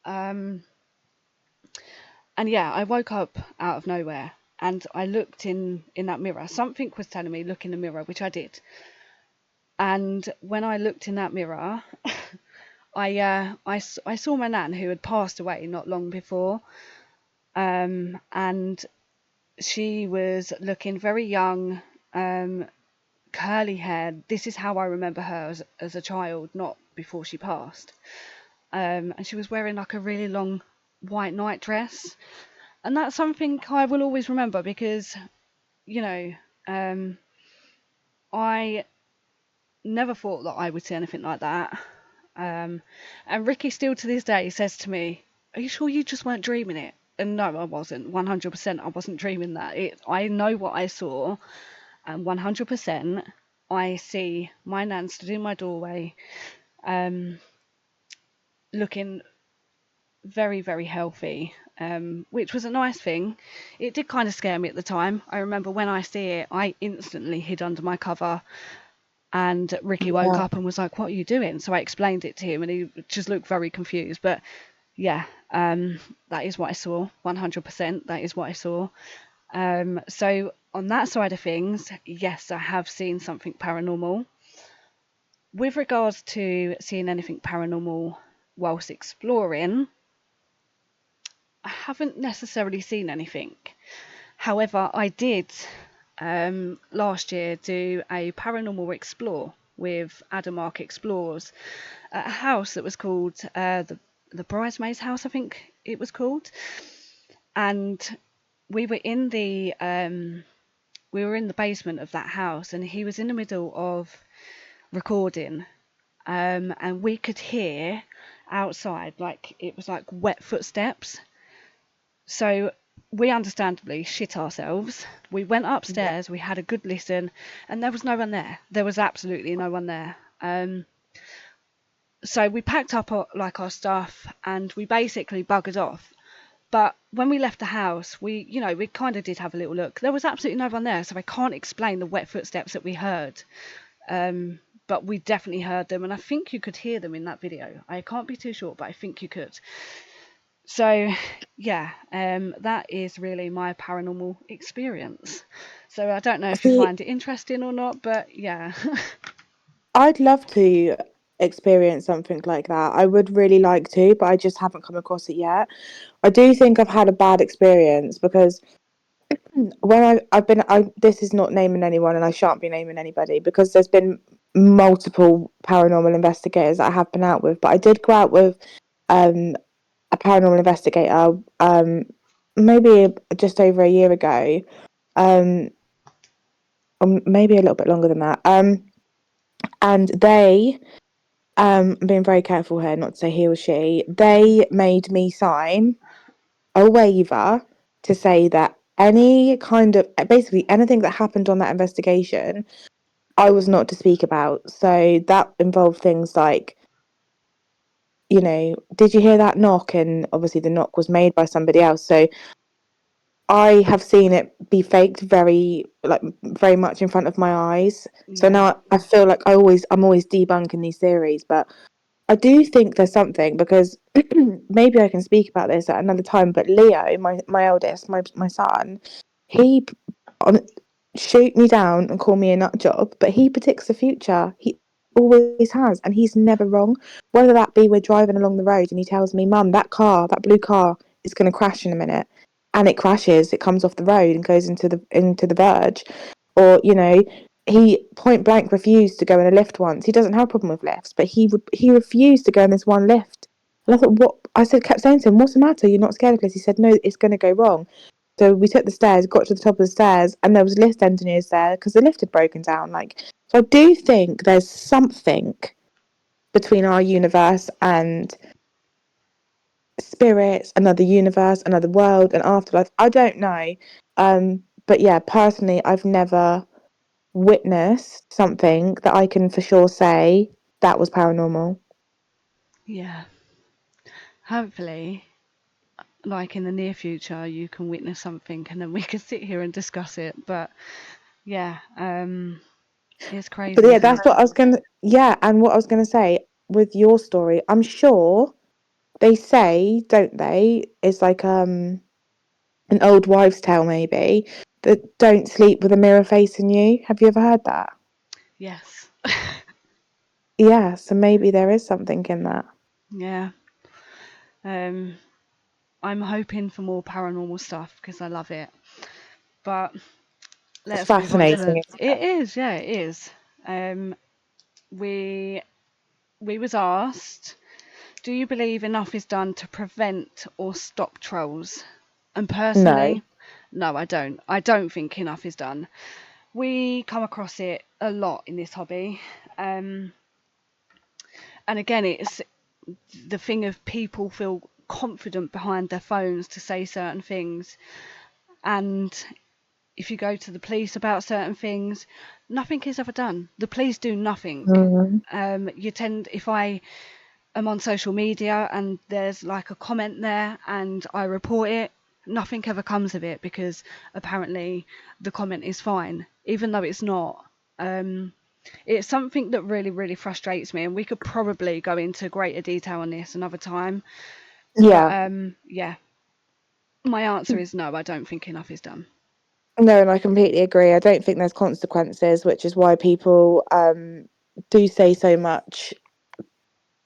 Um, and yeah, I woke up out of nowhere and I looked in that mirror. Something was telling me look in the mirror, which I did. And when I looked in that mirror, I saw my nan who had passed away not long before, and she was looking very young, curly hair. This is how I remember her as a child, not before she passed. And she was wearing like a really long white nightdress, and that's something I will always remember because you know um, I never thought that I would see anything like that. Um, and Ricky still to this day says to me, "Are you sure you just weren't dreaming it?" And no, I wasn't. 100%, I wasn't dreaming that. I know what I saw, and 100%, I see my nan stood in my doorway, um, looking very, very healthy, which was a nice thing. It did kind of scare me at the time. I remember when I see it, I instantly hid under my cover, and Ricky woke Yeah. up and was like, "What are you doing?" So I explained it to him, and he just looked very confused. But yeah, that is what I saw. 100%, that is what I saw. So on that side of things, yes, I have seen something paranormal. With regards to seeing anything paranormal whilst exploring, I haven't necessarily seen anything. However, I did last year do a paranormal explore with Adamark Explorers at a house that was called the Bridesmaids House, I think it was called, and we were in the basement of that house, and he was in the middle of recording, and we could hear outside like it was like wet footsteps. So we understandably shit ourselves. We went Yeah. upstairs, we had a good listen, and there was no one there. There was absolutely no one there. So we packed up our stuff and we basically buggered off. But when we left the house, we kind of did have a little look. There was absolutely no one there, so I can't explain the wet footsteps that we heard. But we definitely heard them, and I think you could hear them in that video. I can't be too sure, but I think you could. So, yeah, that is really my paranormal experience. So I don't know if you See, find it interesting or not, but yeah. I'd love to experience something like that. I would really like to, but I just haven't come across it yet. I do think I've had a bad experience because when I've been, this is not naming anyone and I shan't be naming anybody because there's been multiple paranormal investigators that I have been out with, but I did go out with um, a paranormal investigator maybe just over a year ago, um, or maybe a little bit longer than that. And they, I'm being very careful here not to say he or she, they made me sign a waiver to say that any kind of basically anything that happened on that investigation, I was not to speak about. So that involved things like, did you hear that knock? And obviously the knock was made by somebody else. So I have seen it be faked very much in front of my eyes. So Yeah. now I feel like I'm always debunking these theories, but I do think there's something because maybe I can speak about this at another time. But Leo, my eldest, my son, he on shoot me down and call me a nut job, but he predicts the future. He always has, and he's never wrong. Whether that be we're driving along the road and he tells me, "Mum, that blue car, is going to crash in a minute," and it crashes. It comes off the road and goes into the verge, or he point blank refused to go in a lift once. He doesn't have a problem with lifts, but he refused to go in this one lift. And I thought, what? Kept saying to him, "What's the matter? You're not scared of this?" He said, "No, it's going to go wrong." So we took the stairs, got to the top of the stairs, and there was lift engineers there because the lift had broken down. So I do think there's something between our universe and spirits, another universe, another world, and afterlife. I don't know, but yeah, personally, I've never witnessed something that I can for sure say that was paranormal. Yeah. Hopefully, like in the near future, you can witness something and then we can sit here and discuss it. But yeah, it's But crazy, yeah, isn't it? that's what I was gonna. Yeah, and what I was gonna say with your story, I'm sure they say, don't they? It's like an old wives' tale, maybe that don't sleep with a mirror facing you. Have you ever heard that? Yes. Yeah, so maybe there is something in that. Yeah. Um, I'm hoping for more paranormal stuff because I love it. But It's Let's move on to fascinating, the. isn't It is, yeah, it is. Um, we we was asked, do you believe enough is done to prevent or stop trolls? And it? No. personally, no, I don't. I don't think enough is done. We come across it a lot in this hobby. Um, and again, it's the thing of people feel confident behind their phones to say certain things. And if you go to the police about certain things, nothing is ever done. The police do nothing. Mm. If I am on social media and there's like a comment there and I report it, nothing ever comes of it because apparently the comment is fine, even though it's not. Um, it's something that really, really frustrates me, and we could probably go into greater detail on this another time. But Yeah. yeah, my answer is no, I don't think enough is done. No, and I completely agree. I don't think there's consequences, which is why people do say so much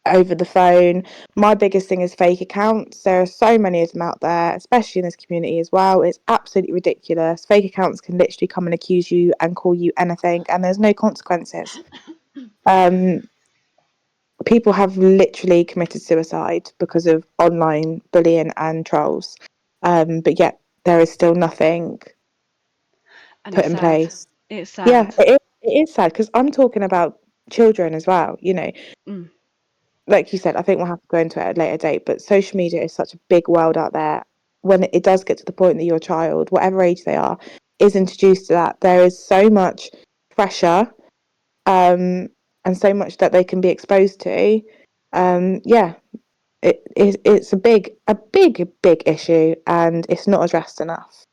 over the phone. My biggest thing is fake accounts. There are so many of them out there, especially in this community as well. It's absolutely ridiculous. Fake accounts can literally come and accuse you and call you anything, and there's no consequences. Um, People have literally committed suicide because of online bullying and trolls. But yet there is still nothing And put it's in sad. place. It's Yeah, sad. it is sad because I'm talking about children as well. Mm, Like you said, I think we'll have to go into it at a later date, but social media is such a big world out there. When it does get to the point that your child, whatever age they are, is introduced to that, there is so much pressure, and so much that they can be exposed to. Yeah, it's a big issue, and it's not addressed enough.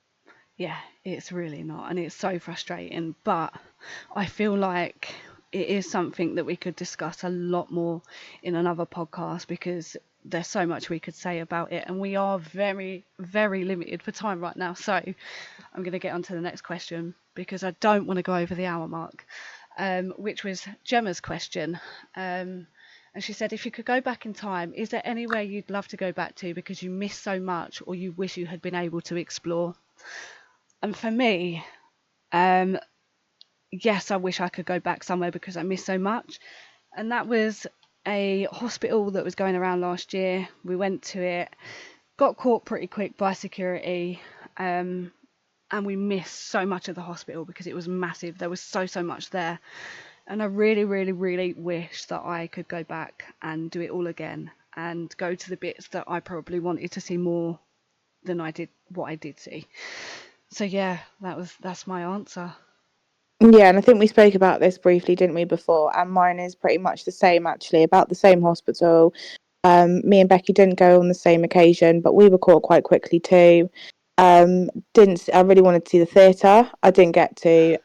yeah, it's really not, and it's so frustrating. But I feel like it is something that we could discuss a lot more in another podcast because there's so much we could say about it, and we are very, very limited for time right now. So I'm going to get on to the next question because I don't want to go over the hour mark, which was Gemma's question. And she said, if you could go back in time, is there anywhere you'd love to go back to because you miss so much or you wish you had been able to explore? And for me, um, yes, I wish I could go back somewhere because I miss so much. And that was a hospital that was going around last year. We went to it, got caught pretty quick by security, um, and we missed so much of the hospital because it was massive. There was so much there. And I really, really, really wish that I could go back and do it all again and go to the bits that I probably wanted to see more than I did what I did see. So yeah, that's my answer. Yeah, and I think we spoke about this briefly, didn't we, before? And mine is pretty much the same, actually, about the same hospital. Me and Becky didn't go on the same occasion, but we were caught quite quickly too. Didn't I really wanted to see the theatre? I didn't get to.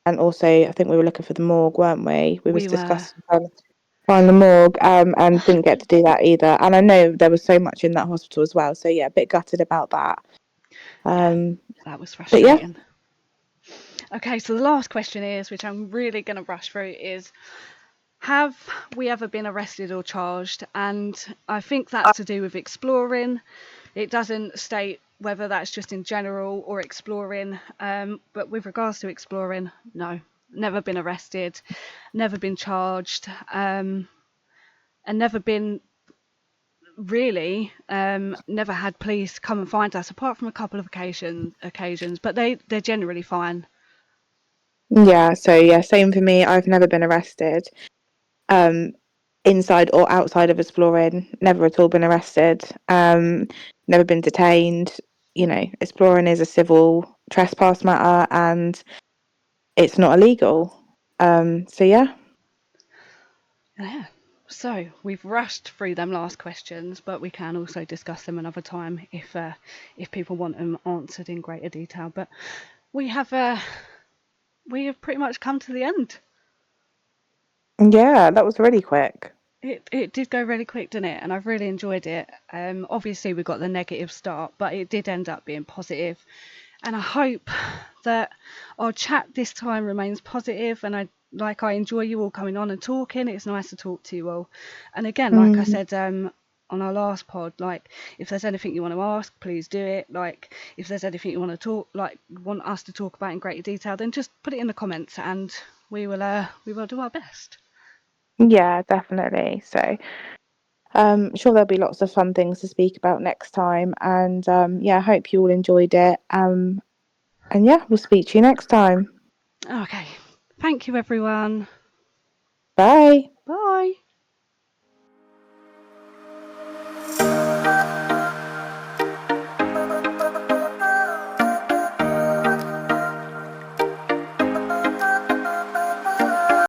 And also, I think we were looking for the morgue, weren't we? We was We were, discussing trying to find the morgue, and didn't get to do that either. And I know there was so much in that hospital as well. So yeah, a bit gutted about that. yeah, Um, that was but yeah, frustrating. Okay, so the last question is, which I'm really going to rush through, is have we ever been arrested or charged? And I think that's to do with exploring. It doesn't state whether that's just in general or exploring. But with regards to exploring, no, never been arrested, never been charged, and never been really never had police come and find us apart from a couple of occasions, but they're generally fine. yeah. So yeah, same for me. I've never been arrested. Um, Inside or outside of exploring, never at all been arrested. Never been detained. Exploring is a civil trespass matter, and it's not illegal. So yeah. Yeah. So we've rushed through them last questions, but we can also discuss them another time if people want them answered in greater detail. But we have uh, we have pretty much come to the end. Yeah, that was really quick. It did go really quick, didn't it? And I've really enjoyed it. Obviously we got the negative start, but it did end up being positive. And I hope that our chat this time remains positive, and I enjoy you all coming on and talking. It's nice to talk to you all. And again, like I Mm. said, on our last pod, like if there's anything you want to ask, please do it. Like if there's anything you want to want us to talk about in greater detail, then just put it in the comments and we will do our best. Yeah, definitely. So sure there'll be lots of fun things to speak about next time, and yeah, I hope you all enjoyed it. And yeah, we'll speak to you next time. Okay. Thank you, everyone. Bye. Bye.